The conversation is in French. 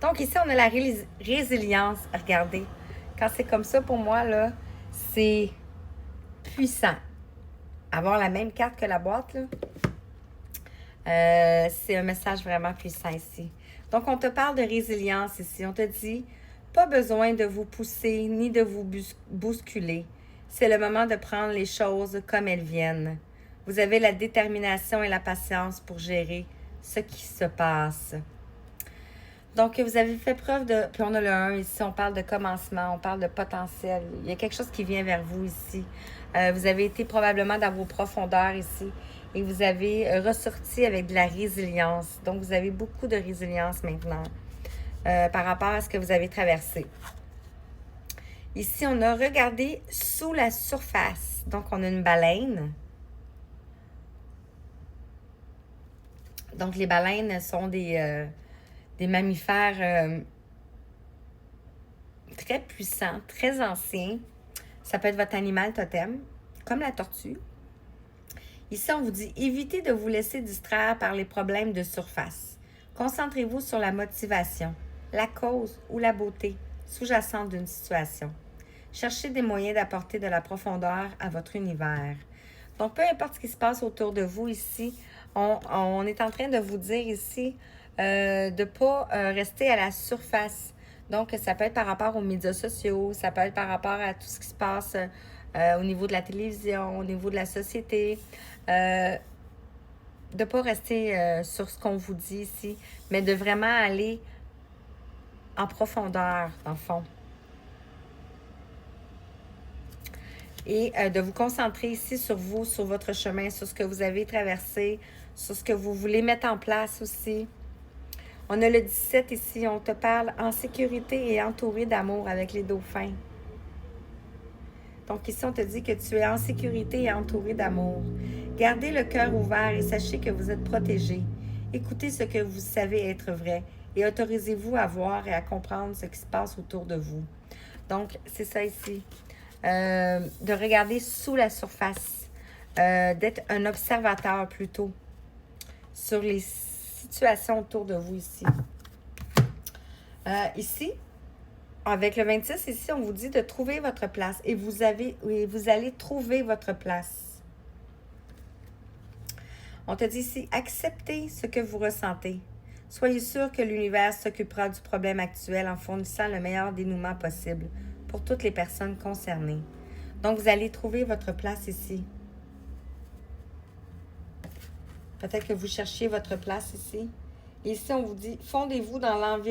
Donc ici, on a la résilience. Regardez, quand c'est comme ça pour moi, là, c'est puissant. Avoir la même carte que la boîte, là, c'est un message vraiment puissant ici. Donc, on te parle de résilience ici. On te dit, pas besoin de vous pousser ni de vous bousculer. C'est le moment de prendre les choses comme elles viennent. Vous avez la détermination et la patience pour gérer ce qui se passe. Donc, vous avez fait preuve de... Puis on a le 1 ici, on parle de commencement, on parle de potentiel. Il y a quelque chose qui vient vers vous ici. Vous avez été probablement dans vos profondeurs ici et vous avez ressorti avec de la résilience. Donc, vous avez beaucoup de résilience maintenant par rapport à ce que vous avez traversé. Ici, on a regardé sous la surface. Donc, on a une baleine. Donc, les baleines sont des mammifères très puissants, très anciens. Ça peut être votre animal totem, comme la tortue. Ici, on vous dit, évitez de vous laisser distraire par les problèmes de surface. Concentrez-vous sur la motivation, la cause ou la beauté sous-jacente d'une situation. Cherchez des moyens d'apporter de la profondeur à votre univers. Donc, peu importe ce qui se passe autour de vous ici, on est en train de vous dire ici de ne pas rester à la surface. Donc, ça peut être par rapport aux médias sociaux, ça peut être par rapport à tout ce qui se passe au niveau de la télévision, au niveau de la société. De ne pas rester sur ce qu'on vous dit ici, mais de vraiment aller en profondeur, dans le fond. Et de vous concentrer ici sur vous, sur votre chemin, sur ce que vous avez traversé, sur ce que vous voulez mettre en place aussi. On a le 17 ici, on te parle en sécurité et entouré d'amour avec les dauphins. Donc ici, on te dit que tu es en sécurité et entouré d'amour. Gardez le cœur ouvert et sachez que vous êtes protégé. Écoutez ce que vous savez être vrai et autorisez-vous à voir et à comprendre ce qui se passe autour de vous. Donc, c'est ça ici. De regarder sous la surface, d'être un observateur plutôt sur les situations autour de vous ici. Ici, avec le 26, ici, on vous dit de trouver votre place et vous allez trouver votre place. On te dit ici, acceptez ce que vous ressentez. Soyez sûr que l'univers s'occupera du problème actuel en fournissant le meilleur dénouement possible pour toutes les personnes concernées. Donc, vous allez trouver votre place ici. Peut-être que vous cherchiez votre place ici. Et ici, on vous dit, fondez-vous dans l'environnement